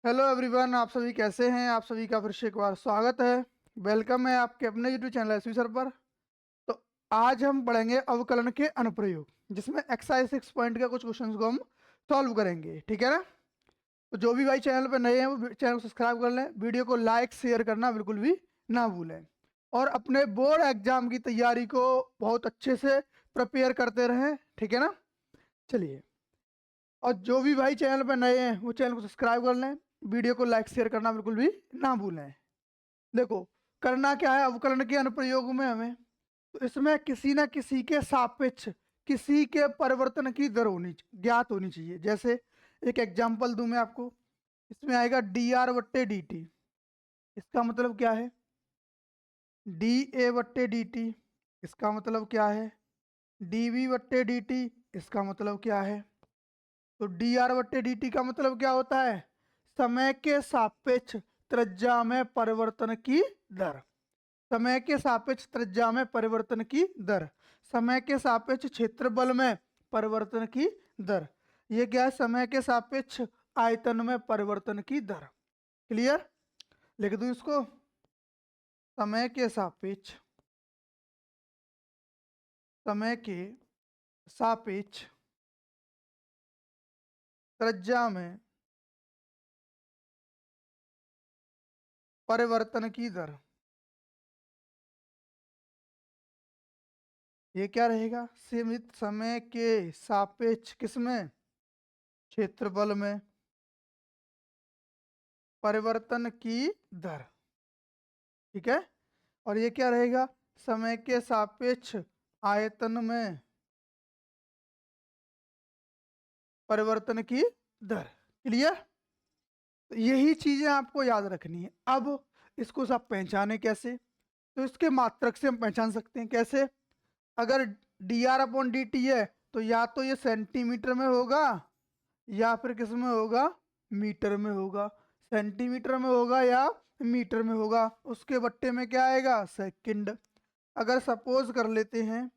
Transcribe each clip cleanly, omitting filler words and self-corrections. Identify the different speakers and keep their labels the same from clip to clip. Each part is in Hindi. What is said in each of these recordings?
Speaker 1: हेलो एवरीवन, आप सभी कैसे हैं। आप सभी का फिर से एक बार स्वागत है। वेलकम है आपके अपने यूट्यूब चैनल एसवी सर पर। तो आज हम पढ़ेंगे अवकलन के अनुप्रयोग, जिसमें एक्सरसाइज 6 पॉइंट के कुछ क्वेश्चंस को हम सॉल्व करेंगे। ठीक है ना। तो जो भी भाई चैनल पर नए हैं वो चैनल को सब्सक्राइब कर लें, वीडियो को लाइक शेयर करना बिल्कुल भी ना भूलें, और अपने बोर्ड एग्जाम की तैयारी को बहुत अच्छे से प्रिपेयर करते रहें। ठीक है ना। चलिए, और जो भी भाई चैनल पर नए हैं वो चैनल को सब्सक्राइब कर लें, वीडियो को लाइक शेयर करना बिल्कुल भी ना भूलें। देखो, करना क्या है अवकलन के अनुप्रयोग में हमें, तो इसमें किसी ना किसी के सापेक्ष किसी के परिवर्तन की दर ज्ञात होनी चाहिए। जैसे एक एग्जांपल दूं मैं आपको, इसमें आएगा डी आर बट्टे डी टी। इसका मतलब क्या है? डी ए बट्टे डी टी। इसका मतलब क्या है? डी वी बट्टे डी टी। इसका मतलब क्या है? तो डी आर बट्टे डी टी का मतलब क्या होता है? समय के सापेक्ष त्रिज्या में परिवर्तन की दर। समय के सापेक्ष त्रिज्या में परिवर्तन की दर। समय के सापेक्ष क्षेत्र बल में परिवर्तन की दर। ये क्या है? समय के सापेक्ष आयतन में परिवर्तन की दर। क्लियर? लिख दूं इसको। समय के सापेक्ष, समय के सापेक्ष त्रिज्या में परिवर्तन की दर। ये क्या रहेगा? सीमित समय के सापेक्ष किसमें? क्षेत्रफल में परिवर्तन की दर। ठीक है। और ये क्या रहेगा? समय के सापेक्ष आयतन में परिवर्तन की दर। क्लियर? तो यही चीजें आपको याद रखनी है। अब इसको सब पहचाने कैसे? तो इसके मात्रक से हम पहचान सकते हैं। कैसे? अगर D r upon d T है तो या तो ये सेंटीमीटर में होगा या फिर किस में होगा? मीटर में होगा। सेंटीमीटर में होगा या मीटर में होगा। उसके बट्टे में क्या आएगा? सेकंड। अगर सपोज कर लेते हैं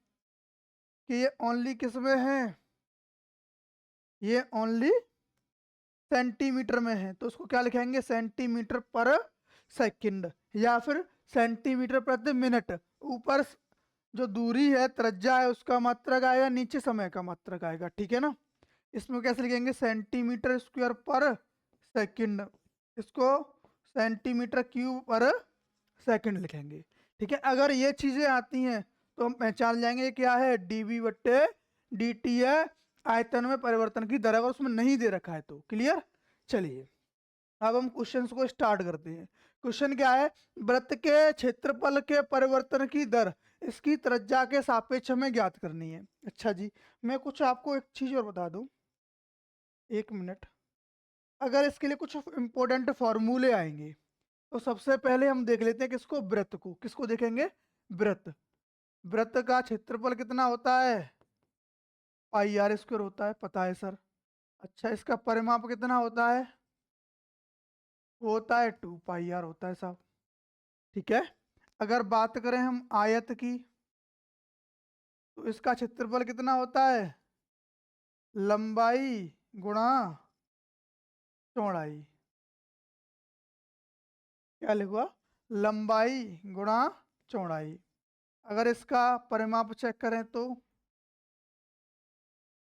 Speaker 1: कि ये ओनली किस में है? ये ओनली सेंटीमीटर में है, तो उसको क्या लिखेंगे? सेंटीमीटर पर सेकंड, या फिर सेंटीमीटर प्रति मिनट। ऊपर जो दूरी है, त्रिज्या है, उसका मात्रक आएगा, नीचे समय का मात्रक आएगा। ठीक है ना। इसमें कैसे लिखेंगे? सेंटीमीटर स्क्वायर पर सेकंड। इसको सेंटीमीटर क्यूब पर सेकंड लिखेंगे। ठीक है। अगर ये चीजें आती हैं तो हम पहचान जाएंगे क्या है? डीवी बट्टे डी टी है, आयतन में परिवर्तन की दर। अगर उसमें नहीं दे रखा है तो। क्लियर? चलिए, अब हम क्वेश्चंस को स्टार्ट करते हैं। क्वेश्चन क्या है? वृत्त के क्षेत्रफल के परिवर्तन की दर इसकी त्रिज्या के सापेक्ष हमें ज्ञात करनी है। अच्छा जी, मैं कुछ आपको एक चीज और बता दूं, एक मिनट। अगर इसके लिए कुछ इंपॉर्टेंट फॉर्मूले आएंगे तो सबसे पहले हम देख लेते हैं किसको? वृत्त को। किसको देखेंगे? वृत्त। वृत्त का क्षेत्रफल कितना होता है? पाई आर स्क्वायर होता है, पता है सर। अच्छा, इसका परिमाप कितना होता है? वो होता है 2 पाई आर होता है साहब। ठीक है। अगर बात करें हम आयत की, तो इसका क्षेत्रफल कितना होता है? लंबाई गुणा चौड़ाई। क्या लिखा? लंबाई गुणा चौड़ाई। अगर इसका परिमाप चेक करें तो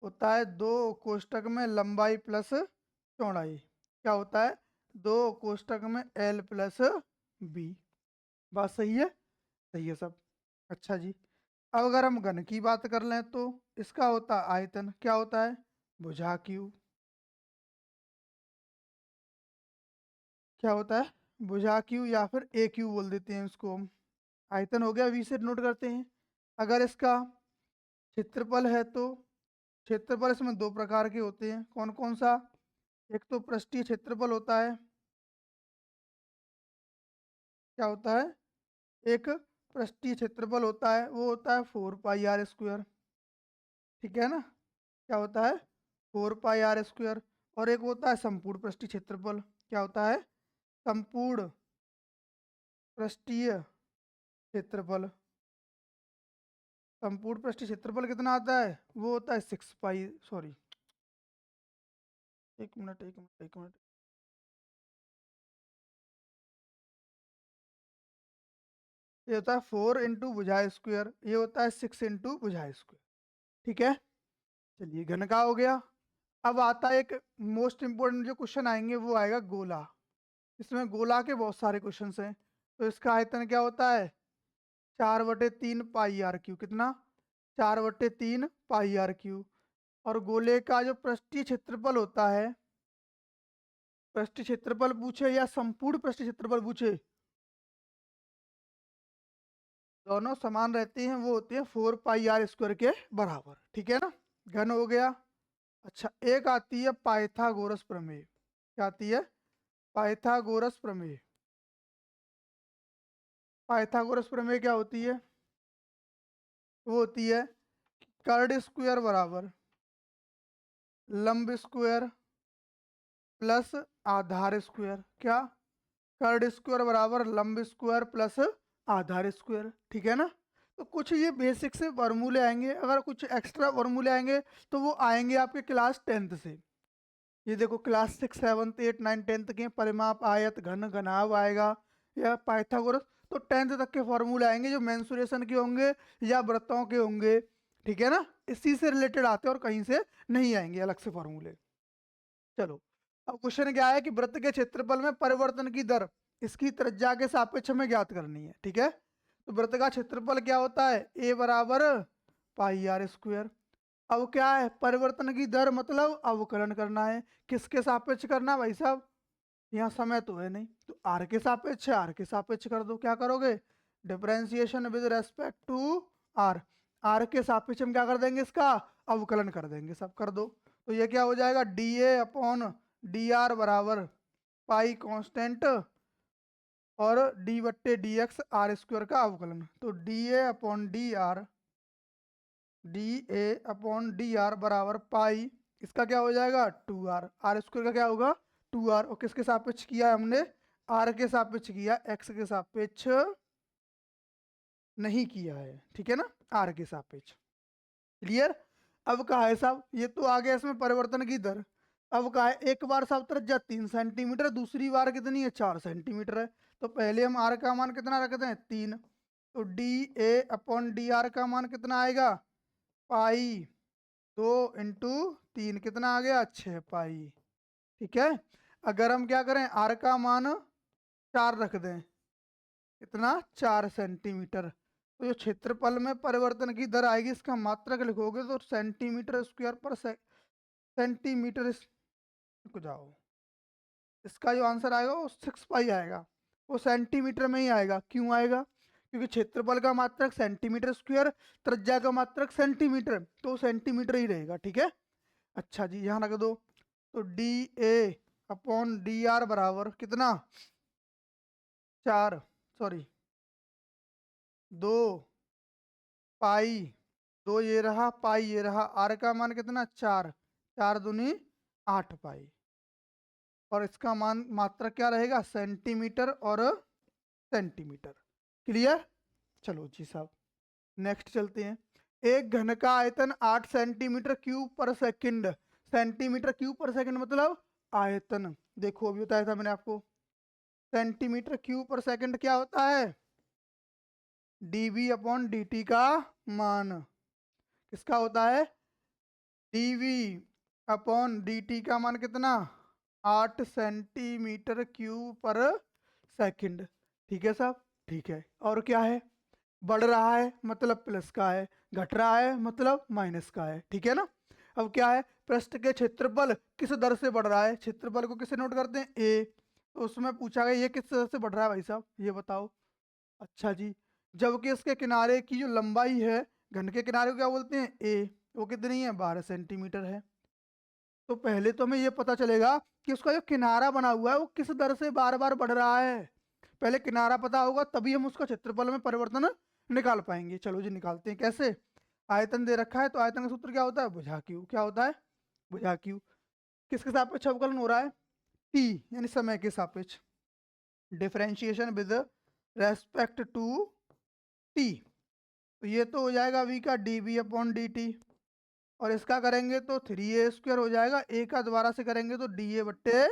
Speaker 1: होता है 2 कोष्टक में लंबाई प्लस चौड़ाई। क्या होता है? 2 कोष्टक में L प्लस B। बात सही है? सही है सब। अच्छा जी, अब अगर हम घन की बात कर लें तो इसका होता है आयतन। क्या होता है? भुजा क्यू। क्या होता है? भुजा क्यू, या फिर ए क्यू बोल देते हैं उसको हम। आयतन हो गया, वी से नोट करते हैं। अगर इसका क्षेत्रफल है तो क्षेत्रफल इसमें दो प्रकार के होते हैं। कौन कौन सा? एक तो पृष्ठीय क्षेत्रफल होता है। क्या होता है? एक पृष्ठीय क्षेत्रफल होता है, वो होता है 4 पाई आर स्क्वायर। ठीक है ना। क्या होता है? 4 पाई आर स्क्वायर। और एक होता है संपूर्ण पृष्ठीय क्षेत्रफल। क्या होता है? संपूर्ण पृष्ठीय क्षेत्रफल। संपूर्ण पृष्ठीय क्षेत्रफल कितना आता है? वो होता है 6 पाई, सॉरी, एक मिनट एक मिनट एक मिनट। ये होता है 4 इंटू भुजा स्क्वायर, ये होता है 6 इंटू भुजा स्क्वायर। ठीक है, चलिए घन का हो गया। अब आता है एक मोस्ट इंपोर्टेंट जो क्वेश्चन आएंगे वो आएगा गोला। इसमें गोला के बहुत सारे क्वेश्चन हैं। तो इसका आयतन क्या होता है 4/3 पाई आर क्यू, कितना 4/3 पाई आर क्यू। और गोले का जो पृष्ठीय क्षेत्रफल होता है, पृष्ठीय क्षेत्रफल पूछे या संपूर्ण पृष्ठीय क्षेत्रफल पूछे, दोनों समान रहते हैं, वो होते हैं 4 पाई आर स्क्वायर के बराबर। ठीक है ना, घन हो गया। अच्छा, एक आती है पाइथागोरस प्रमेय। क्या आती है? पाइथागोरस प्रमेय। पाइथागोरस प्रमेय क्या होती है? वो होती है कर्ड स्क्वायर बराबर लंब स्क्वायर प्लस आधार स्क्वायर। क्या? कर्ड स्क्वायर बराबर लंब स्क्वायर प्लस आधार स्क्वायर। ठीक है ना। तो कुछ ये बेसिक से फॉर्मूले आएंगे, अगर कुछ एक्स्ट्रा फॉर्मूले आएंगे तो वो आएंगे आपके क्लास 10th से। ये देखो क्लास 6 7 8 9 10th के परिमाप, आयत, घन, घनाभ आएगा या पाइथागोरस। तो 10th तक के फॉर्मूले आएंगे जो मेंसुरेशन के होंगे या वृत्तों के होंगे। ठीक है ना, इसी से रिलेटेड आते हैं और कहीं से नहीं आएंगे अलग से फॉर्मूले। चलो, अब क्वेश्चन क्या है कि वृत्त के क्षेत्रफल में परिवर्तन की दर इसकी त्रिज्या के सापेक्ष में ज्ञात करनी है। ठीक है, तो वृत्त का क्षेत्रफल क्या होता है a बराबर पाई आर स्क्वायर। अब क्या है परिवर्तन की दर, मतलब अवकलन करना है। किसके सापेक्ष करना है भाई साहब? यहाँ समय तो है नहीं, तो आर के सापेक्ष है, आर के सापेक्ष कर दो। क्या करोगे? Differentiation with respect to r. R के सापेक्ष हम क्या कर देंगे? इसका अवकलन कर देंगे। सब कर दो। तो ये क्या हो जाएगा D A upon D R बराबर पाई कांस्टेंट और डी बट्टे डी एक्स आर स्क्वायर का अवकलन। तो D A upon D R, D A upon D R बराबर पाई, इसका क्या हो जाएगा 2r, आर स्क्वायर का क्या होगा 2r। और किसके सापेक्ष किया है हमने? आर के सापेक्ष किया, एक्स के सापेक्ष नहीं किया है। ठीक है ना, आर के सापेक्ष। क्लियर? अब कहा है साहब, ये तो आ गया इसमें परिवर्तन की दर। अब कहा है एक बार साहब त्रिज्या 3 सेंटीमीटर, दूसरी बार कितनी है 4 सेंटीमीटर है। तो पहले हम आर का मान कितना रखते हैं 3। तो D A upon D R का मान कितना आएगा पाई 2 इंटू 3, कितना आ गया 6 पाई। ठीक है, अगर हम क्या करें आर का मान 4 रख दें, कितना 4 सेंटीमीटर, तो जो क्षेत्रफल में परिवर्तन की दर आएगी इसका मात्रक लिखोगे तो सेंटीमीटर स्क्वायर पर सेंटीमीटर रुक जाओ, इसका जो आंसर आएगा वो 6 पाई आएगा। वो सेंटीमीटर में ही आएगा। क्यों आएगा? क्योंकि क्षेत्रफल का मात्रक सेंटीमीटर स्क्वायर, त्रिज्या का मात्रक सेंटीमीटर, तो सेंटीमीटर ही रहेगा। ठीक है, अच्छा जी यहाँ रख दो। तो D A upon D R बराबर कितना 4, सॉरी 2 पाई, 2 ये रहा पाई ये रहा, आर का मान कितना 4, 4 दूनी 8 पाई। और इसका मान मात्रक क्या रहेगा सेंटीमीटर और सेंटीमीटर। क्लियर? चलो जी साहब नेक्स्ट चलते हैं। एक घन का आयतन 8 सेंटीमीटर क्यूब पर सेकंड। सेंटीमीटर क्यूब पर सेकंड मतलब आयतन। देखो अभी बताया था मैंने आपको, सेंटीमीटर क्यूब पर सेकंड क्या होता है डीवी अपॉन डी का मान। किसका होता है? डीवी अपॉन डी का मान कितना 8 सेंटीमीटर क्यूब पर सेकंड। ठीक है साहब, ठीक है। और क्या है? बढ़ रहा है मतलब प्लस का है, घट रहा है मतलब माइनस का है। ठीक है ना। अब क्या है पृष्ठ के क्षेत्रफल किस दर से बढ़ रहा है? क्षेत्रफल को किसे नोट करते हैं ए। तो उसमें पूछा गया ये किस दर से बढ़ रहा है भाई साहब, ये बताओ। अच्छा जी, जबकि इसके किनारे की जो लंबाई है, घन के किनारे को क्या बोलते हैं ए, वो कितनी है 12 सेंटीमीटर है। तो पहले तो हमें ये पता चलेगा कि उसका जो किनारा बना हुआ है वो किस दर से बार बार बढ़ रहा है। पहले किनारा पता होगा तभी हम उसका क्षेत्रफल में परिवर्तन निकाल पाएंगे। चलो जी निकालते हैं। कैसे? आयतन दे रखा है तो आयतन का सूत्र क्या होता है भुजा क्यू। क्या होता है? भुजा क्यू। किसके सापेक्ष अवकलन हो रहा है? टी यानी समय के सापेक्ष। Differentiation with respect to t. तो ये तो हो जाएगा v का d b upon d t, और इसका करेंगे तो 3a स्क्वायर हो जाएगा। ए का दोबारा से करेंगे तो डी ए बट्टे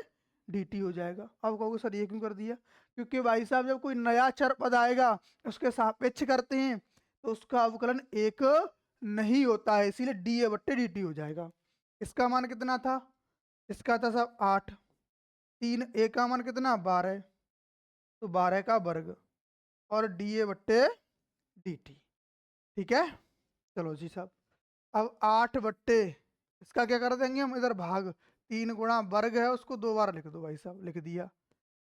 Speaker 1: dt हो जाएगा। अब कहोगे सर ये क्यों कर दिया? क्योंकि भाई साहब जब कोई नया चर पद आएगा उसके सापेक्ष करते हैं तो उसका अवकलन एक नहीं होता है, इसीलिए डी बट्टे डी टी हो जाएगा। इसका मान कितना था? इसका था साहब 8, 3 ए का मान कितना 12, तो 12 का वर्ग और डी ए बट्टे डी टी। ठीक है, चलो जी साहब। अब 8 बट्टे इसका क्या कर देंगे हम, इधर भाग, 3 गुणा वर्ग है उसको 2 बार लिख दो भाई साहब, लिख दिया।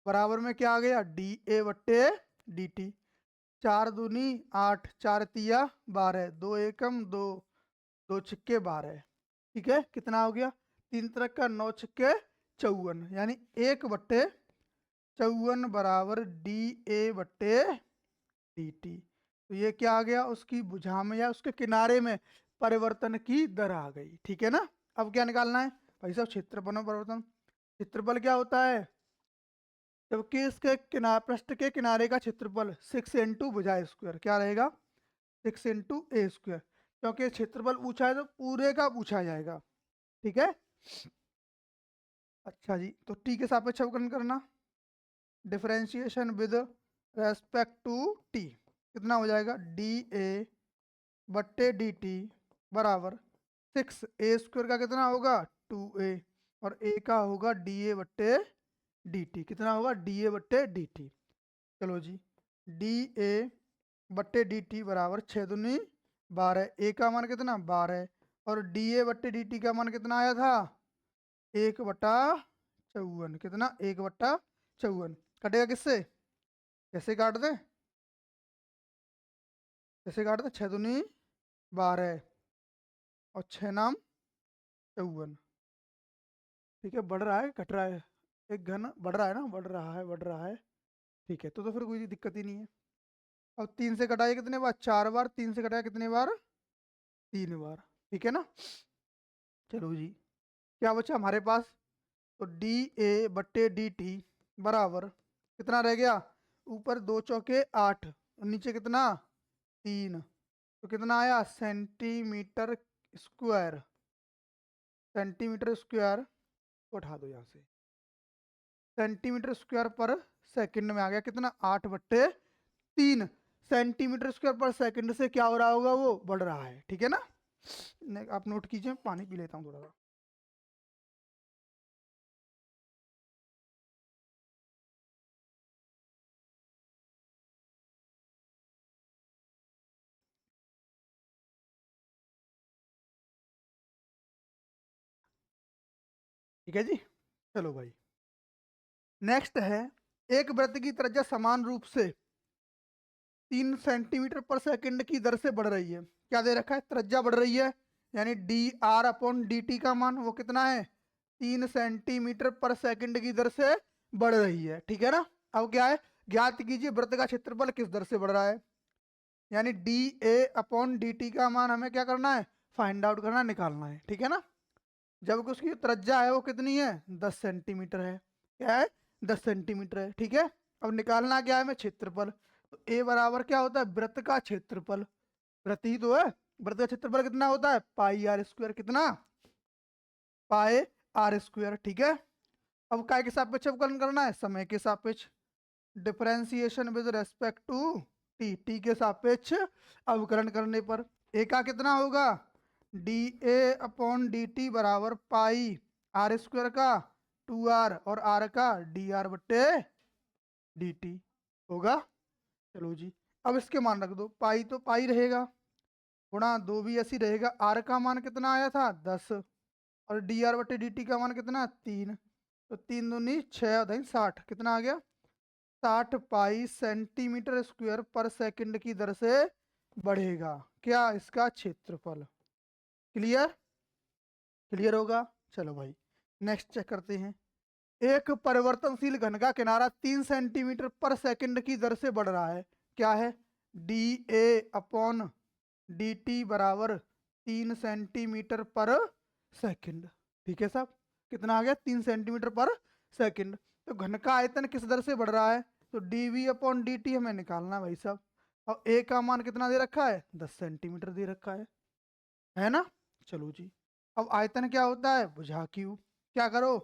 Speaker 1: बराबर में क्या आ गया, डी ए बट्टे डी टी। 4 दूनी 8, 4 तिया 12, 2 एकम 2, 2 छिक्के 12। ठीक है, कितना हो गया, 3 तरह का 9 छिक्के 54, यानी 1/54 बराबर डी ए बट्टे डी टी। तो ये क्या आ गया, उसकी भुजा में या उसके किनारे में परिवर्तन की दर आ गई। ठीक है ना। अब क्या निकालना है भाई साहब, क्षेत्रफल में परिवर्तन। क्षेत्रफल क्या होता है, जबकि इसके किनारे, पृष्ठ के किनारे का क्षेत्रफल 6 इंटू भुजा स्क्वायर क्या रहेगा, 6 इंटू ए स्क्वायर, क्योंकि क्षेत्रफल पूछा है तो पूरे का पूछा जाएगा। ठीक है, अच्छा जी। तो टी के सापेक्ष अवकलन करना, differentiation with respect to t, कितना हो जाएगा, डी ए बट्टे डी टी बराबर 6 ए स्क्वायर का कितना होगा 2a, और a का होगा डी ए बट्टे डी टी, कितना होगा डी ए बट्टे डी टी। चलो जी, डी ए बट्टे डी टी बराबर 6 दूनी 12, a का मान कितना 12, और डी ए बट्टे डी टी का मान कितना आया था 1/54, कितना 1/54, कटेगा किससे, कैसे काट दें, कैसे काट दें, 6 दूनी 12 और 6 नाम 54। ठीक है, बढ़ रहा है घट रहा है, एक घन बढ़ रहा है ना, बढ़ रहा है बढ़ रहा है। ठीक है, तो फिर कोई दिक्कत ही नहीं है। अब 3 से कटाए कितने बार, 4 बार, 3 से कटाए कितने बार, 3 बार। ठीक है ना। चलो जी, क्या बचा हमारे पास, तो डी ए बट्टे डी टी बराबर कितना रह गया, ऊपर 2 चौके 8 और नीचे कितना 3, तो कितना आया सेंटीमीटर स्क्वायर, सेंटीमीटर स्क्वायर को उठा दो यहाँ से, सेंटीमीटर स्क्वायर पर सेकंड में आ गया कितना 8/3 सेंटीमीटर स्क्वायर पर सेकंड से क्या हो रहा होगा, वो बढ़ रहा है। ठीक है ना, आप नोट कीजिए, पानी पी लेता हूँ थोड़ा सा। ठीक है जी, चलो भाई, नेक्स्ट है, एक वृत्त की त्रिज्या समान रूप से 3 सेंटीमीटर पर सेकंड की दर से बढ़ रही है। क्या दे रखा है, त्रिज्या बढ़ रही है, यानी D r upon d t का मान वो कितना है 3 सेंटीमीटर पर सेकंड की दर से बढ़ रही है। ठीक है ना। अब क्या है, ज्ञात कीजिए वृत्त का क्षेत्रफल किस दर से बढ़ रहा है, यानी D A upon d t का मान हमें क्या करना है, फाइंड आउट करना, निकालना है। ठीक है ना। जबकि उसकी त्रिज्या है वो कितनी है 10 सेंटीमीटर है, क्या है 10 सेंटीमीटर है। ठीक है, अब निकालना क्या है हमें, क्षेत्रफल। तो ए बराबर क्या होता है, वृत्त का क्षेत्रफल, वृत्त ही तो है, वृत्त का क्षेत्रफल कितना होता है पाई आर स्क्वायर, कितना पाई आर स्क्वायर। ठीक है, अब काय के सापेक्ष अवकलन करना है, समय के सापेक्ष, differentiation with respect to t, t के सापेक्ष अवकलन करने पर ए का कितना होगा d A upon d t बराबर पाई आर स्क्वायर का 2r और r का डी आर बट्टे डी टी होगा। चलो जी, अब इसके मान रख दो, पाई तो पाई रहेगा, गुणा 2 भी ऐसी रहेगा, r का मान कितना आया था 10 और डी आर बट्टे डी टी का मान कितना 3, तो 3 दूनी 6 और 60, कितना आ गया 60 पाई सेंटीमीटर स्क्वायर पर सेकंड की दर से बढ़ेगा क्या इसका क्षेत्रफल। क्लियर, क्लियर होगा। चलो भाई, नेक्स्ट चेक करते हैं। एक परिवर्तनशील घन का किनारा 3 सेंटीमीटर पर सेकंड की दर से बढ़ रहा है, क्या है D A upon d t बराबर 3 सेंटीमीटर पर सेकंड। ठीक है साहब, कितना आ गया 3 सेंटीमीटर पर सेकंड। तो घन का आयतन किस दर से बढ़ रहा है, तो d v upon d t हमें निकालना है भाई साहब, और ए का मान कितना दे रखा है 10 सेंटीमीटर दे रखा है ना। चलो जी, अब आयतन क्या होता है भुजा क्यू, क्या करो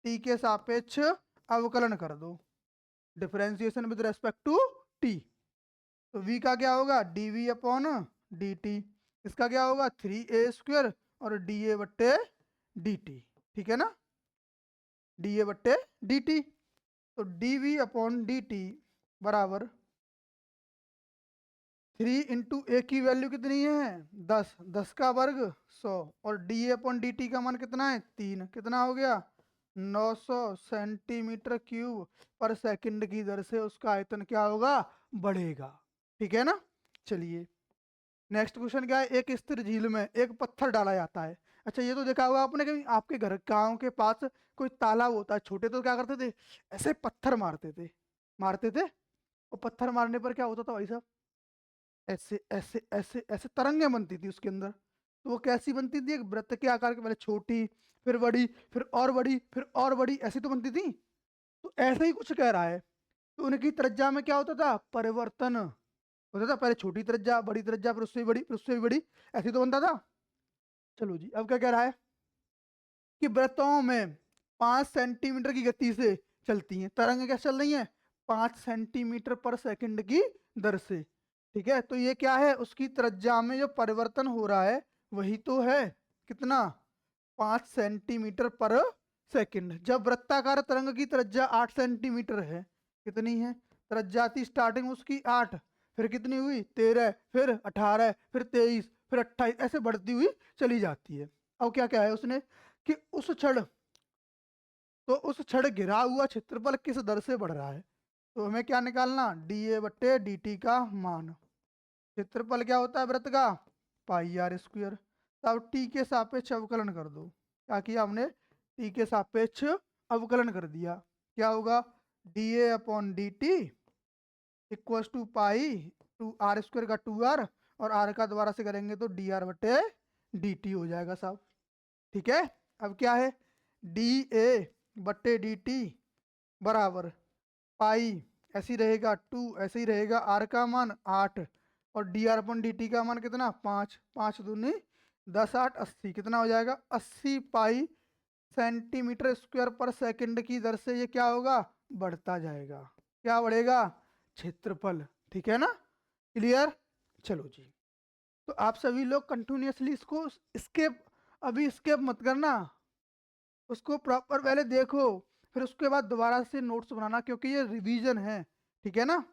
Speaker 1: टी के सापेक्ष अवकलन कर दो, differentiation with respect to t. तो v का क्या होगा, dv अपॉन dt। इसका क्या होगा 3a² और dA बट्टे dt, ठीक है ना, dA बट्टे dt। तो dv अपॉन dt बराबर 3 इंटू ए की वैल्यू कितनी है 10, 10 का वर्ग 100, और dA अपॉन dt का मान कितना है 3, कितना हो गया 900 सेंटीमीटर क्यूब पर सेकंड की दर से उसका आयतन क्या होगा, बढ़ेगा, ठीक है ना। चलिए नेक्स्ट क्वेश्चन क्या है, एक स्थिर झील में एक पत्थर डाला जाता है। अच्छा ये तो देखा होगा आपने कभी, आपके घर गांव के पास कोई तालाब होता है, छोटे तो क्या करते थे, ऐसे पत्थर मारते थे, और पत्थर मारने पर क्या होता था भाई साहब, ऐसे ऐसे ऐसे ऐसे तरंगे बनती थी उसके अंदर। तो वो कैसी बनती थी, एक वृत्त के आकार की, पहले छोटी फिर बड़ी फिर और बड़ी फिर और बड़ी, ऐसी तो बनती थी। तो ऐसे ही कुछ कह रहा है, तो उनकी त्रिज्या में क्या होता था, परिवर्तन होता था, पहले छोटी त्रिज्या बड़ी त्रिज्या फिर उससे भी बड़ी फिर उससे भी बड़ी, ऐसे तो बनता था। चलो जी अब क्या कह रहा है कि वृत्तों में 5 सेंटीमीटर की गति से चलती हैं तरंग, क्या चल रही है 5 सेंटीमीटर पर सेकंड की दर से, ठीक है। तो ये क्या है, उसकी त्रिज्या में जो परिवर्तन हो रहा है वही तो है, कितना 5 सेंटीमीटर पर सेकंड। जब वृत्ताकार तरंग की त्रिज्या 8 सेंटीमीटर है, कितनी है त्रिज्या थी स्टार्टिंग उसकी 8, फिर कितनी हुई 13, फिर 18, फिर 23, फिर 28, ऐसे बढ़ती हुई चली जाती है। अब क्या क्या है उसने कि उस क्षण घिरा हुआ क्षेत्रफल किस दर से बढ़ रहा है। तो हमें क्या निकालना, dA बट्टे dt का मान। क्षेत्रफल क्या होता है वृत्त का, πr²। तब t के सापेक्ष अवकलन कर दो, क्या किया हमने, t के सापेक्ष अवकलन कर दिया, क्या होगा dA upon dt equal to π/r² का 2r, और r का दोबारा से करेंगे तो dr बटे dt हो जाएगा साहब, ठीक है। अब क्या है dA बट्टे dt बराबर पाई, ऐसे ही रहेगा 2, ऐसे ही रहेगा r का मान 8, और dr अपन dt का मान कितना 5, 5 दूनी 10, 8 80, कितना हो जाएगा 80 पाई सेंटीमीटर स्क्वायर पर सेकंड की दर से ये क्या होगा, बढ़ता जाएगा, क्या बढ़ेगा, क्षेत्रफल, ठीक है ना, क्लियर। चलो जी, तो आप सभी लोग कंटिन्यूअसली इसको स्केप, अभी स्केप मत करना, उसको प्रॉपर पहले देखो, फिर उसके बाद दोबारा से नोट्स बनाना, क्योंकि ये रिवीजन है, ठीक है ना।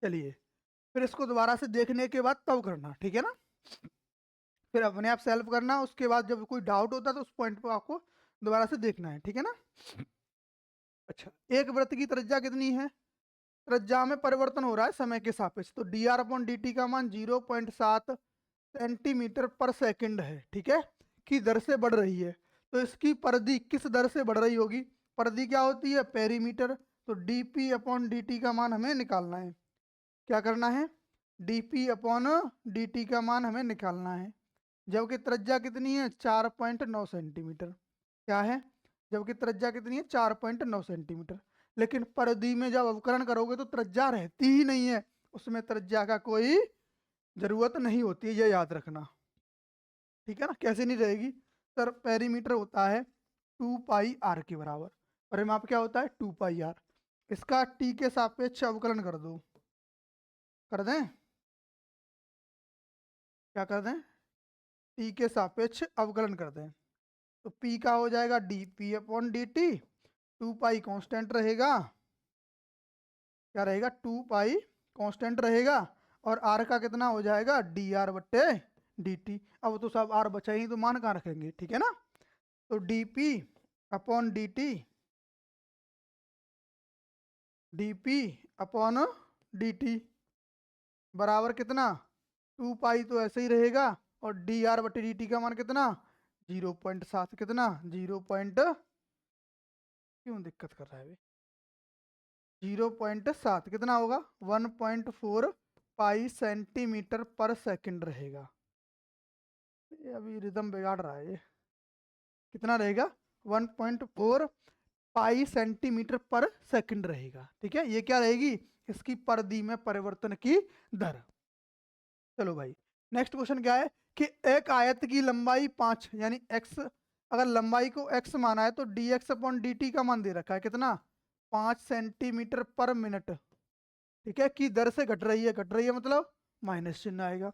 Speaker 1: चलिए फिर इसको दोबारा से देखने के बाद तब करना, ठीक है ना, फिर अपने आप सेल्फ करना, उसके बाद जब कोई डाउट होता है तो उस पॉइंट पर आपको दोबारा से देखना है, ठीक है ना। अच्छा एक वृत्त की त्रिज्या कितनी है, त्रिज्या में परिवर्तन हो रहा है समय के सापेक्ष, तो dr अपॉन dt का मान 0.7 सेंटीमीटर पर सेकंड है, ठीक है, की दर से बढ़ रही है। तो इसकी परिधि किस दर से बढ़ रही होगी, परिधि क्या होती है पेरीमीटर, तो dp अपॉन dt का मान हमें निकालना है, क्या करना है dp अपॉन dt का मान हमें निकालना है, जबकि त्रिज्या कितनी है 4.9 सेंटीमीटर, क्या है, जबकि त्रिज्या कितनी है 4.9 सेंटीमीटर। लेकिन परिधि में जब अवकलन करोगे तो त्रिज्या रहती ही नहीं है, उसमें त्रिज्या का कोई जरूरत नहीं होती है, ये याद रखना, ठीक है ना। कैसे नहीं रहेगी सर, पेरीमीटर होता है 2πr के बराबर, परिमाप क्या होता है 2πr, इसका t के सापेक्ष अवकलन कर दो, कर दें, क्या कर दें, t के सापेक्ष अवकलन कर दें, तो p का हो जाएगा dp अपॉन dt, 2π कांस्टेंट रहेगा, क्या रहेगा 2π कांस्टेंट रहेगा, और r का कितना हो जाएगा dr बट्टे dt। अब तो सब r बचा ही, तो मान कहाँ रखेंगे, ठीक है ना। तो dp upon dp upon dt बराबर कितना 2π तो ऐसे ही रहेगा, और dr बटे dt का मान कितना 0.7, कितना 0. क्यों दिक्कत कर रहा है 0.7 कितना होगा 1.4 पाई सेंटीमीटर पर सेकंड रहेगा, ये अभी रिदम बिगाड़ रहा है, ये कितना रहेगा 1.4 पाई सेंटीमीटर पर सेकंड रहेगा, ठीक है, ये क्या रहेगी इसकी परिधि में परिवर्तन की दर। चलो भाई नेक्स्ट क्वेश्चन क्या है कि एक आयत की लंबाई 5 यानी x, अगर लंबाई को x माना है तो dx अपॉन dt का मान दे रखा है कितना, 5 सेंटीमीटर पर मिनट, ठीक है, की दर से घट रही है मतलब माइनस चिन्ह आएगा।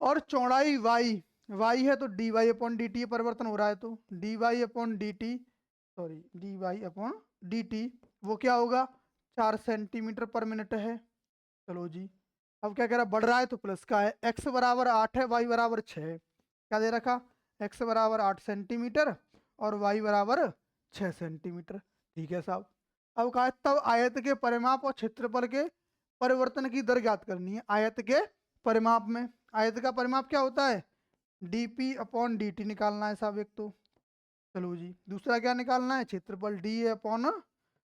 Speaker 1: और चौड़ाई y है तो dy अपॉन dt परिवर्तन हो रहा है, तो dy upon dt, sorry dy upon dt वो क्या होगा, 4 सेंटीमीटर पर मिनट है। चलो जी, अब क्या कह रहा है, बढ़ रहा है तो प्लस का है, x बराबर 8 है, y बराबर 6 है, क्या दे रखा, x बराबर 8 सेंटीमीटर और y बराबर 6 सेंटीमीटर, ठीक है साहब। अब कहा है तब आयत के परिमाप और क्षेत्रफल के परिवर्तन की दर ज्ञात करनी है। आयत के परिमाप में, आयत का परिमाप क्या होता है, dp अपॉन dt निकालना है साहब एक तो, चलो जी, दूसरा क्या निकालना है, क्षेत्रफल d अपॉन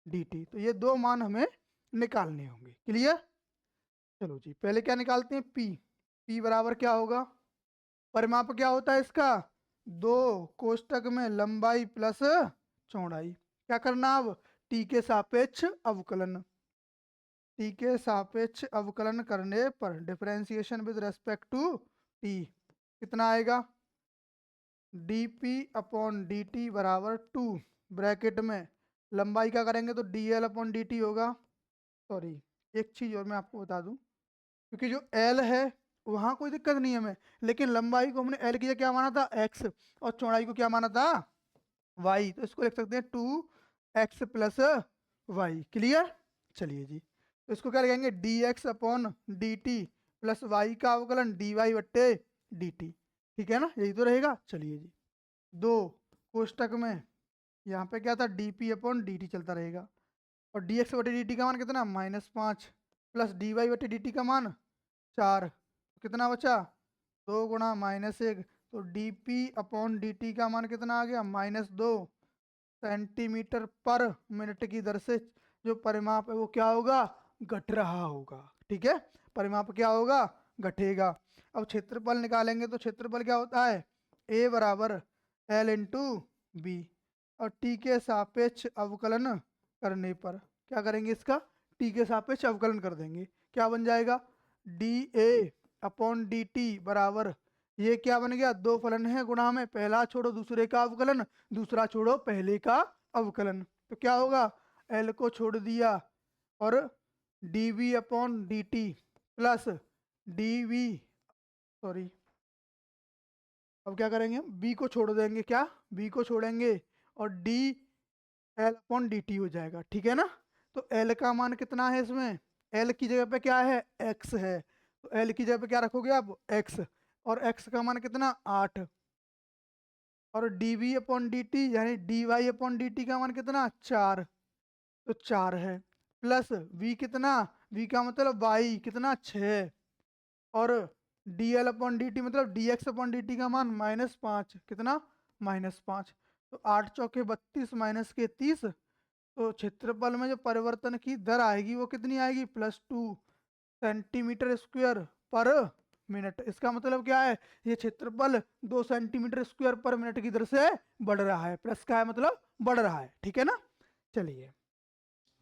Speaker 1: dt, तो ये दो मान हमें निकालने होंगे, क्लियर। चलो जी, पहले क्या निकालते हैं, p बराबर क्या होगा, परिमाप क्या होता है इसका, 2 कोष्टक में लंबाई प्लस चौड़ाई, क्या करना अब, t के सापेक्ष अवकलन, t के सापेक्ष अवकलन करने पर differentiation with respect to t कितना आएगा, dp अपॉन dt बराबर 2 ब्रैकेट में लंबाई क्या करेंगे तो dl अपॉन dt होगा। सॉरी, एक चीज़ और मैं आपको बता दूं, क्योंकि जो L है वहाँ कोई दिक्कत नहीं है हमें, लेकिन लंबाई को हमने L की जगह क्या माना था x और चौड़ाई को क्या माना था y, तो इसको लिख सकते हैं 2x प्लस वाई, क्लियर। चलिए जी, तो इसको क्या लिखेंगे, dx upon dt plus y का अवकलन dy बट्टे dt, ठीक है ना, यही तो रहेगा। चलिए जी, 2 कोष्टक में यहाँ पे क्या था, dp अपॉन dt चलता रहेगा, और dx बटे dt का मान कितना, -5 प्लस dy बटे dt का मान 4, कितना बचा, 2 गुणा -1, तो dp अपॉन dt का मान कितना आ गया, -2 सेंटीमीटर पर मिनट की दर से जो परिमाप है वो क्या होगा, घट रहा होगा, ठीक है, परिमाप क्या होगा, घटेगा। अब क्षेत्रफल निकालेंगे तो क्षेत्रफल क्या होता है, a बराबर l इंटू बी, और t के सापेक्ष अवकलन करने पर क्या करेंगे, इसका t के सापेक्ष अवकलन कर देंगे, क्या बन जाएगा, dA अपॉन dt बराबर, ये क्या बन गया, दो फलन है गुणा में, पहला छोड़ो दूसरे का अवकलन, दूसरा छोड़ो पहले का अवकलन, तो क्या होगा, L को छोड़ दिया और dv upon dt plus dv, sorry अब क्या करेंगे, b को छोड़ देंगे, क्या b को छोड़ेंगे और d L अपॉन dt हो जाएगा, ठीक है ना। तो L का मान कितना है इसमें, L की जगह पे क्या है, x है, तो L की जगह पे क्या रखोगे आप, x, और x का मान कितना 8, और dv अपॉन dt यानी dy अपॉन dt का मान कितना 4, तो 4 है, प्लस v कितना, v का मतलब y कितना 6, और dl अपॉन dt मतलब dx अपॉन dt का मान -5, कितना -5, तो 8 चौके 32 माइनस के 30, तो क्षेत्रफल में जो परिवर्तन की दर आएगी वो कितनी आएगी, +2 सेंटीमीटर स्क्वायर पर मिनट। इसका मतलब क्या है, ये क्षेत्रफल 2 सेंटीमीटर स्क्वायर पर मिनट की दर से बढ़ रहा है, प्लस का है मतलब बढ़ रहा है, ठीक है ना। चलिए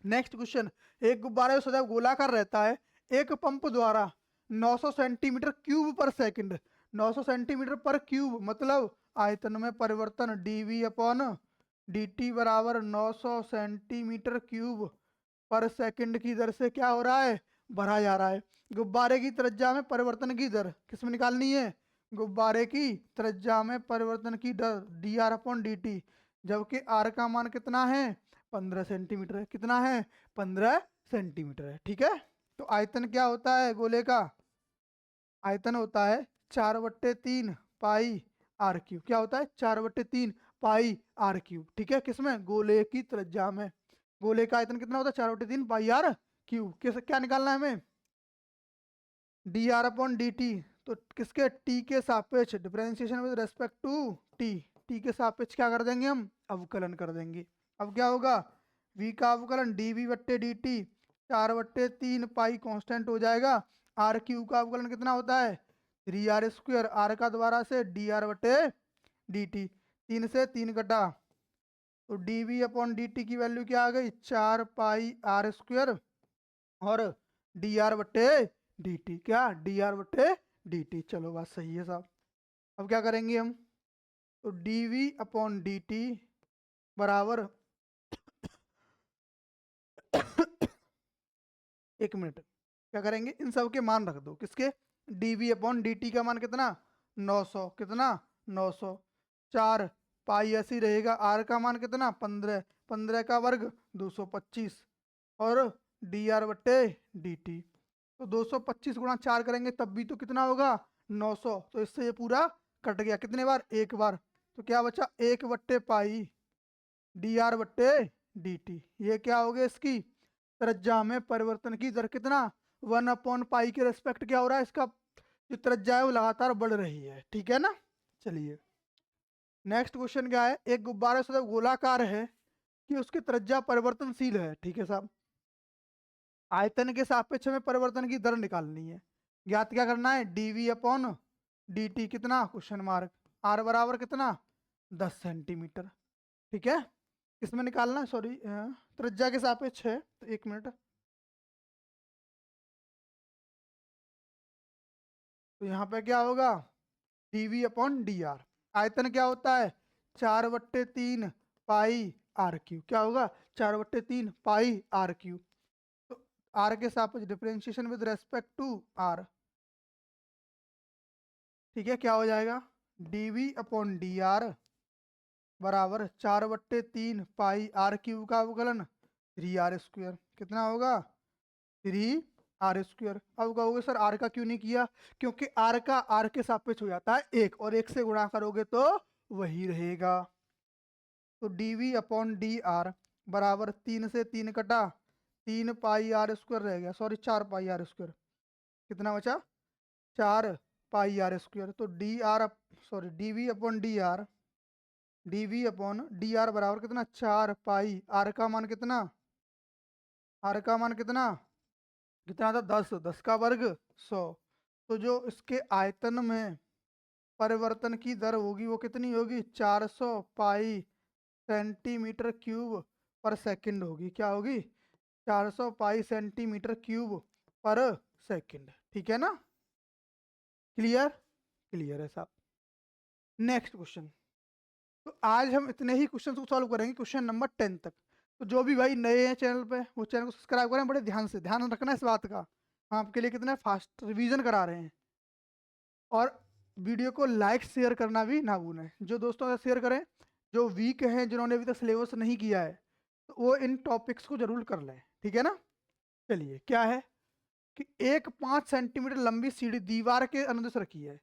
Speaker 1: नेक्स्ट क्वेश्चन, एक गुब्बारा जो सदैव गोलाकार रहता है, एक पंप द्वारा 900 सेंटीमीटर क्यूब पर सेकंड, 900 सेंटीमीटर पर क्यूब मतलब आयतन में परिवर्तन dv अपॉन dt बराबर 900 सेंटीमीटर क्यूब पर सेकंड की दर से क्या हो रहा है, बढ़ा जा रहा है। गुब्बारे की त्रिज्या में परिवर्तन की दर किस में निकालनी है, गुब्बारे की त्रिज्या में परिवर्तन की दर dr अपॉन dt, जबकि r का मान कितना है 15 सेंटीमीटर है, कितना है 15 सेंटीमीटर है, ठीक है। तो आयतन क्या होता है गोले का, आयतन होता है 4/3 पाई आर क्यूब, क्या होता है 4/3 पाई आर क्यूब, ठीक है, किसमें, गोले की त्रिज्या में, गोले का आयतन कितना होता है 4/3 पाई आर क्यूब, किस क्या निकालना है हमें, d r upon d t, तो किसके टी के सापेक्ष differentiation with respect to t, t के सापेक्ष क्या कर देंगे हम, अवकलन कर देंगे। अब क्या होगा, v का अवकलन डी वी बट्टे डी टी 4/3 पाई कांस्टेंट हो जाएगा, आर क्यूब का अवकलन कितना होता है 3r², आर का दोबारा से डी आर बट्टे डी टी, 3 से 3 कटा, तो d v upon d t की वैल्यू क्या आ गई 4 पाई r², और डी आर बट्टे डी टी, क्या डी आर बट्टे डी टी, चलो बात सही है साहब। अब क्या करेंगे हम, तो d v upon d t बराबर 1 मिनट, क्या करेंगे इन सब के मान रख दो, किसके, d v upon d t का मान कितना 900, कितना 900, 4 पाई ऐसे ही रहेगा, आर का मान कितना 15, 15 का वर्ग 225 और डी आर बट्टे डी टी, तो 225 गुणा 4 करेंगे तब भी तो कितना होगा 900, तो इससे ये पूरा कट गया, कितने बार, एक बार, तो क्या बचा 1 बट्टे पाई डी आर बट्टे डी टी, ये क्या हो गया इसकी त्रिज्या में परिवर्तन की दर कितना 1/पाई के रेस्पेक्ट क्या हो रहा है, इसका जो त्रिज्या है वो लगातार बढ़ रही है, ठीक है ना। चलिए नेक्स्ट क्वेश्चन क्या है, एक गुब्बारा सदैव गोलाकार है कि उसकी त्रिज्या परिवर्तनशील है, ठीक है साहब, आयतन के सापेक्ष में परिवर्तन की दर निकालनी है, ज्ञात क्या करना है, डीवी अपॉन डी टी कितना क्वेश्चन मार्क, आर बराबर कितना 10 सेंटीमीटर, ठीक है, किसमें निकालना है, सॉरी त्रिज्या के सापेक्ष है, तो 1 मिनट, तो यहाँ पे क्या होगा डीवी अपॉन डी आर, आयतन क्या होता है 4/3 पाई आर क्यू, क्या होगा 4/3 पाई आर क्यू, तो आर के सापेक्ष differentiation with respect to r, ठीक है, क्या हो जाएगा डीवी अपॉन डी आर बराबर 4/3 पाई आर क्यू का अवकलन 3r², कितना होगा 3r²। अब कहोगे सर आर का क्यों नहीं किया, क्योंकि आर का आर के सापेक्ष हो जाता है 1 और 1 से गुणा करोगे तो वही रहेगा, तो dv अपॉन डी आर बराबर 3 से 3 कटा 3 पाई r² रह गया, सॉरी 4 पाई r², कितना बचा 4 पाई r², तो D R sorry dv upon D R बराबर कितना 4 पाई, आर का मान कितना, आर का मान कितना कितना था 10, 10 का वर्ग 100, तो जो इसके आयतन में परिवर्तन की दर होगी वो कितनी होगी 400 पाई सेंटीमीटर क्यूब पर सेकंड होगी, क्या होगी 400 पाई सेंटीमीटर क्यूब पर सेकंड, ठीक है ना, क्लियर, क्लियर है साहब। नेक्स्ट क्वेश्चन, तो आज हम इतने ही क्वेश्चन को सॉल्व करेंगे, क्वेश्चन नंबर 10 तक, तो जो भी भाई नए हैं चैनल पे वो चैनल को सब्सक्राइब करें, बड़े ध्यान से, ध्यान रखना इस बात का, हम आपके लिए कितना फास्ट रिवीजन करा रहे हैं, और वीडियो को लाइक शेयर करना भी ना भूलें, जो दोस्तों से शेयर करें, जो वीक हैं जिन्होंने अभी तक सिलेबस नहीं किया है तो वो इन टॉपिक्स को जरूर कर लें, ठीक है ना। चलिए क्या है कि एक 5 सेंटीमीटर लंबी सीढ़ी दीवार के अनुदेश रखी है,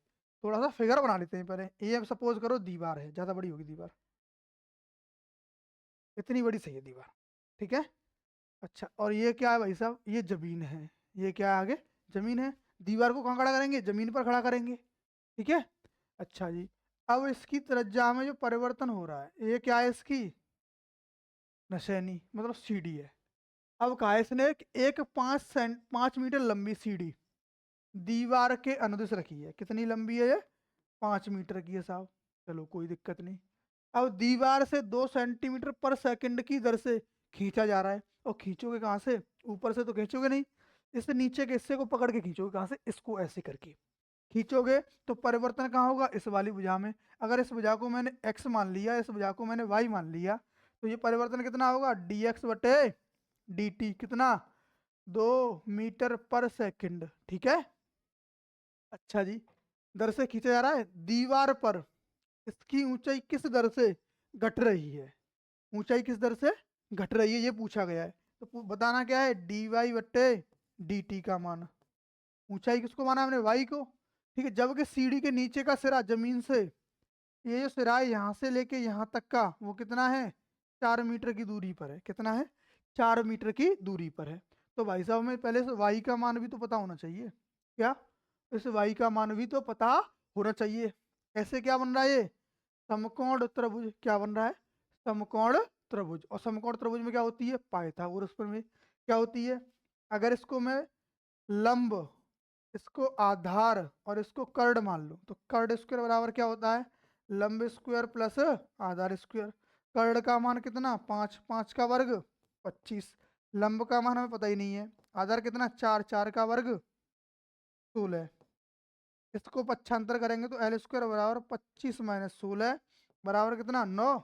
Speaker 1: थोड़ा सा फिगर बना लेते हैं पहले, ये सपोज करो दीवार है, ज़्यादा बड़ी होगी दीवार, इतनी बड़ी सही है दीवार, ठीक है, अच्छा, और ये क्या है भाई साहब, ये जमीन है, ये क्या है आगे जमीन है, दीवार को कहाँ खड़ा करेंगे, जमीन पर खड़ा करेंगे, ठीक है, अच्छा जी, अब इसकी त्रिज्या में जो परिवर्तन हो रहा है ये क्या है, इसकी नशैनी मतलब सीढ़ी है, अब कहा है इसने कि एक 5 मीटर लंबी सीढ़ी दीवार के अनुदिश रखी है, कितनी लंबी है ये 5 मीटर की है साहब, चलो कोई दिक्कत नहीं, अब दीवार से 2 सेंटीमीटर पर सेकंड की दर से खींचा जा रहा है, और खींचोगे कहाँ से, ऊपर से तो खींचोगे नहीं, इससे नीचे के हिस्से को पकड़ के खींचोगे, कहाँ से, इसको ऐसे करके खींचोगे, तो परिवर्तन कहाँ होगा, इस वाली भुजा में, अगर इस भुजा को मैंने x मान लिया, इस भुजा को मैंने y मान लिया, तो ये परिवर्तन कितना होगा dx बटे dt, कितना 2 मीटर पर सेकंड, ठीक है, अच्छा जी, दर से खींचा जा रहा है, दीवार पर इसकी ऊंचाई किस दर से घट रही है, ऊंचाई किस दर से घट रही है ये पूछा गया है, तो बताना क्या है dy बटे dt का मान, ऊंचाई किसको माना हमने y को, ठीक है, जबकि सीढ़ी के नीचे का सिरा जमीन से, ये जो सिरा है यहाँ से लेके यहाँ तक का वो कितना है 4 मीटर की दूरी पर है, कितना है 4 मीटर की दूरी पर है, तो भाई साहब हमें पहले से y का मान भी तो पता होना चाहिए, क्या इस y का मान भी तो पता होना चाहिए, ऐसे क्या बन रहा है ये समकोण त्रिभुज, क्या बन रहा है समकोण त्रिभुज, और समकोण त्रिभुज में क्या होती है पाइथागोरस प्रमेय, क्या होती है, अगर इसको मैं लंब, इसको आधार और इसको कर्ण मान लो, तो कर्ण स्क्वायर बराबर क्या होता है लंब स्क्वायर प्लस आधार स्क्वायर, कर्ण का मान कितना 5, 5 का वर्ग 25, लंब का मान हमें पता ही नहीं है, आधार कितना 4, 4 का वर्ग 16, इसको पक्षांतर करेंगे तो एल स्क्वायर बराबर 25 माइनस 16 बराबर कितना 9।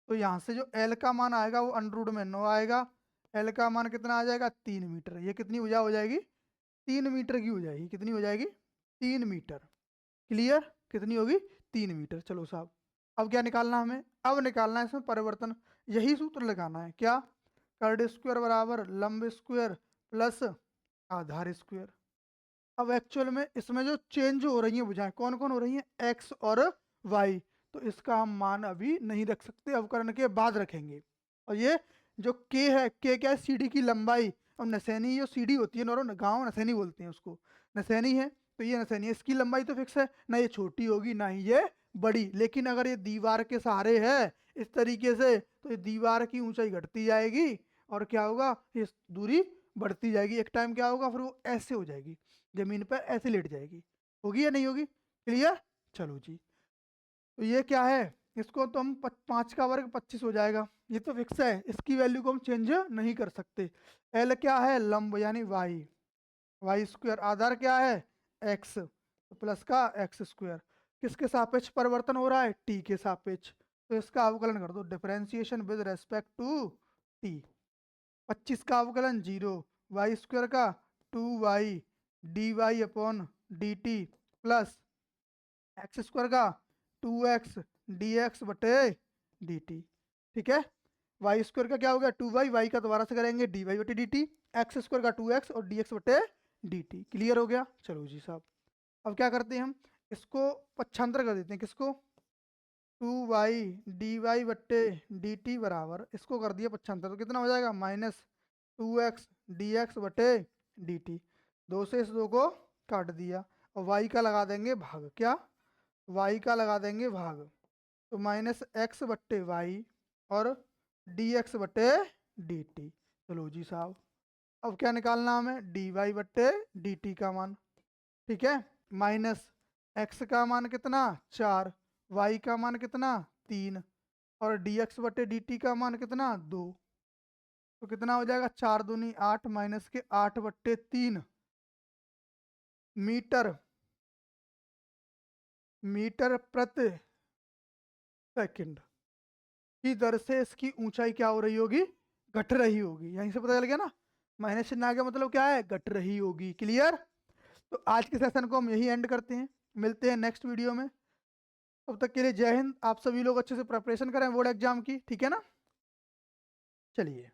Speaker 1: तो यहाँ से जो एल का मान आएगा वो अंडर में 9 आएगा। एल का मान कितना आ जाएगा 3 मीटर। ये कितनी भुजा हो जाएगी 3 मीटर की हो जाएगी। कितनी हो जाएगी 3 मीटर। क्लियर, कितनी होगी 3 मीटर। चलो साहब अब क्या निकालना हमें, अब निकालना है इसमें परिवर्तन। यही सूत्र लगाना है क्या, कर्ड स्क्वायर बराबर लंब स्क्वायर प्लस आधार स्क्वायर। अब एक्चुअल में इसमें जो चेंज हो रही है भुजाएं कौन कौन हो रही हैं, एक्स और वाई। तो इसका हम मान अभी नहीं रख सकते, अवकरण के बाद रखेंगे। और ये जो के है, के क्या है सीढ़ी की लंबाई। अब नसैनी जो सीढ़ी होती है नौरों गाँव नसैनी बोलते हैं उसको, नसैनी है तो ये नसैनी है, इसकी लंबाई तो फिक्स है ना, ये छोटी होगी ना ही ये बड़ी। लेकिन अगर ये दीवार के सहारे है इस तरीके से तो ये दीवार की ऊंचाई घटती जाएगी और क्या होगा ये दूरी बढ़ती जाएगी। एक टाइम क्या होगा फिर वो ऐसे हो जाएगी, जमीन पर ऐसे लेट जाएगी। होगी या नहीं होगी, क्लियर। चलो जी, तो ये क्या है, इसको तो हम 5 का वर्ग 25 हो जाएगा, ये तो फिक्स है, इसकी वैल्यू को हम चेंज नहीं कर सकते। एल क्या है लंब यानी वाई, वाई स्क्वायर। आधार क्या है एक्स, तो प्लस का एक्स स्क्वायर। किसके सापेक्ष परिवर्तन हो रहा है, टी के सापेक्ष। तो इसका अवकलन कर दो, differentiation with respect to t. 25 का अवकलन 0, वाई स्क्वायर का 2y d y upon d t plus x square का 2x डी एक्स बटे डी टी। ठीक है, वाई स्क्वायर का क्या हो गया 2y, वाई का दोबारा से करेंगे डी वाई बटे डी टी, एक्स स्क्वायर का 2x और डी एक्स बटे डी टी। क्लियर हो गया। चलो जी साहब अब क्या करते हैं हम, इसको पक्षांतर कर देते हैं। किसको, 2y डी वाई बट्टे डी टी बराबर, इसको कर दिया पक्षांतर तो कितना हो जाएगा -2x डी एक्स बटे डी टी। 2 से इस 2 को काट दिया और y का लगा देंगे भाग। क्या, y का लगा देंगे भाग, तो -x बट्टे वाई और dx बट्टे डी टी। चलो जी साहब अब क्या निकालना हमें, डी वाई बट्टे डी टी का मान। ठीक है, माइनस एक्स का मान कितना 4, वाई का मान कितना 3 और dx बटे dt का मान कितना 2। तो कितना हो जाएगा 4 दूनी 8 माइनस के 8 बट्टे 3 मीटर, मीटर प्रति सेकंड की दर से इसकी ऊंचाई क्या हो रही होगी, घट रही होगी। यहीं से पता चल गया ना, माइनस चिन्ह आ गया मतलब क्या है, घट रही होगी। क्लियर। तो आज के सेशन को हम यही एंड करते हैं, मिलते हैं नेक्स्ट वीडियो में। तब तक के लिए जय हिंद। आप सभी लोग अच्छे से प्रिपरेशन करें बोर्ड एग्जाम की, ठीक है ना। चलिए।